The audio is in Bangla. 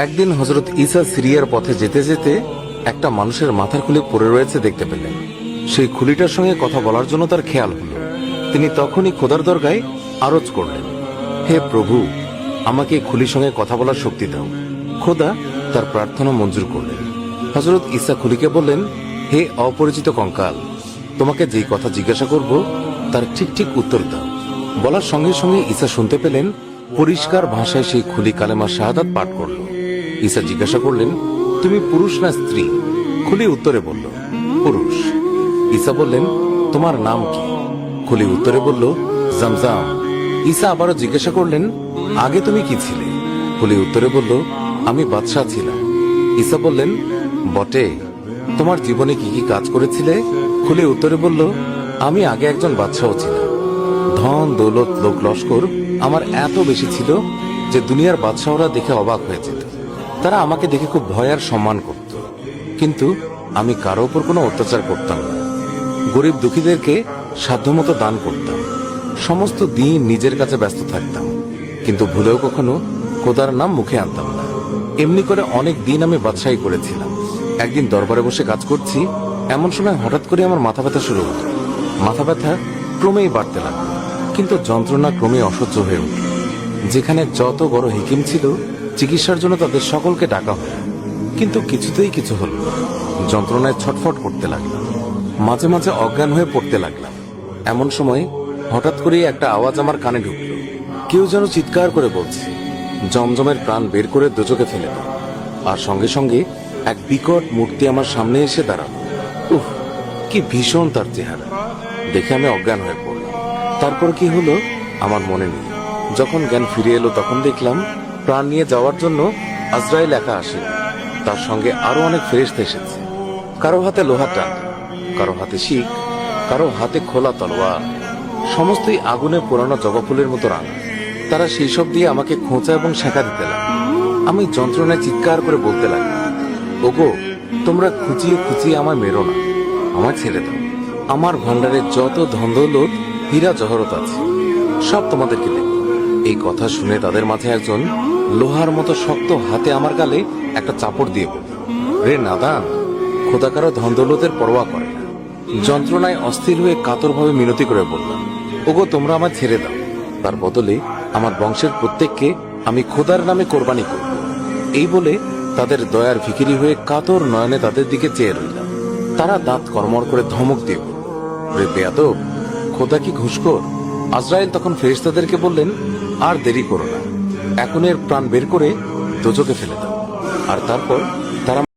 একদিন হযরত ঈসা সিরিয়ার পথে যেতে যেতে একটা মানুষের মাথার খুলি পড়ে রয়েছে দেখতে পেলেন। সেই খুলিটার সঙ্গে কথা বলার জন্য তার খেয়াল হলো। তিনি তখনই খোদার দরগায় আরজ করলেন, হে প্রভু, আমাকে এই খুলির সঙ্গে কথা বলার শক্তি দাও। খোদা তার প্রার্থনা মঞ্জুর করলেন। হযরত ঈসা খুলিকে বললেন, হে অপরিচিত কঙ্কাল, তোমাকে যেই কথা জিজ্ঞাসা করব তার ঠিক ঠিক উত্তর দাও। বলার সঙ্গে সঙ্গে ঈসা শুনতে পেলেন পরিষ্কার ভাষায় সেই খুলি কালেমা শাহাদাত পাঠ করল। ঈসা জিজ্ঞাসা করলেন, তুমি পুরুষ না স্ত্রী? খুলি উত্তরে বলল, পুরুষ। ঈসা বললেন, তোমার নাম কি? খুলি উত্তরে বলল, জামজাম। ঈসা আবারও জিজ্ঞাসা করলেন, আগে তুমি কি ছিলে? খুলি উত্তরে বলল, আমি বাদশাহ ছিলাম। ঈসা বললেন, বটে, তোমার জীবনে কি কি কাজ করেছিলে? খুলি উত্তরে বলল, আমি আগে একজন বাদশাহ ছিলাম। ধন দৌলত লোক লস্কর আমার এত বেশি ছিল যে দুনিয়ার বাদশাহরা দেখে অবাক হয়ে যেত। তারা আমাকে দেখে খুব ভয় আর সম্মান করত, কিন্তু আমি কারো উপর কোনো অত্যাচার করতাম না। গরিব দুঃখীদেরকে সাধ্যমতো দান করতাম। সমস্ত দিন নিজের কাছে ব্যস্ত থাকতাম, কিন্তু ভুলেও কখনো খোদার নাম মুখে আনতাম না। এমনি করে অনেক দিন আমি বাদশাহী করেছিলাম। একদিন দরবারে বসে কাজ করছি, এমন সময় হঠাৎ করে আমার মাথা ব্যথা শুরু হলো। মাথা ব্যথা ক্রমেই বাড়তে লাগলো, কিন্তু যন্ত্রণা ক্রমেই অসহ্য হয়ে উঠল। যেখানে যত বড় হিকিম ছিল, চিকিৎসার জন্য তাদের সকলকে ডাকা হলো, কিন্তু কিছুতেই কিছু হলো না। যন্ত্রণায় ছটফট করতে লাগলাম, মাঝে মাঝে অজ্ঞান হয়ে পড়তে লাগলাম। এমন সময় হঠাৎ করেই একটা আওয়াজ আমার কানে ঢুকলো। কেউ যেন চিৎকার করে বলছে, জমজমের প্রাণ বের করে দোজখে ফেলে দাও। আর সঙ্গে সঙ্গে এক বিকট মূর্তি আমার সামনে এসে দাঁড়ালো। উফ, কি ভীষণ তার চেহারা! দেখে আমি অজ্ঞান হয়ে পড়লাম। তারপর কি হলো আমার মনে নেই। যখন জ্ঞান ফিরে এলো তখন দেখলাম প্রাণ নিয়ে যাওয়ার জন্য আজরাইল একা আসে, তার সঙ্গে আরো অনেক ফেরেশতা এসেছে। কারো হাতে লোহার টান, কারো হাতে শিক, কারো হাতে খোলা তলোয়ার। সমস্তই আগুনে পোড়ানো জবা ফুলের মতো রাঙা। তারা সেই সব দিয়ে আমাকে খোঁচা এবং সেঁকা দিতে লাগলো। আমি যন্ত্রণায় চিৎকার করে বলতে লাগলাম, ওগো, তোমরা খুঁচিয়ে খুঁচিয়ে আমায় মেরো না, আমায় ছেড়ে দাও। আমার ভান্ডারে যত ধন দৌলত হীরা জহরত আছে সব তোমাদেরকে দেব। এই কথা শুনে তাদের মাঝে একজন লোহার মতো শক্ত হাতে আমার গালে একটা চাপড় দিয়ে বলল, রে নাদান, খোদা কারো ধন দৌলতের পরোয়া করে না। যন্ত্রণায় অস্থির হয়ে কাতরভাবে মিনতি করে বললাম, ওগো, তোমরা আমায় ছেড়ে দাও। তার বদলে আমার বংশের প্রত্যেককে আমি খোদার নামে কোরবানি করব। এই বলে তাদের দয়ার ভিখিরি হয়ে কাতর নয়নে তাদের দিকে চেয়ে রইলাম। তারা দাঁত কর্মর করে ধমক দিয়ে বলল, রে বেয়াদব, খোদা কি ঘুষখোর? আজরাইল তখন ফেরেশতাদেরকে বললেন, আর দেরি করো না, এখন এর প্রাণ বের করে দোজখে ফেলে দাও। আর তারপর তারা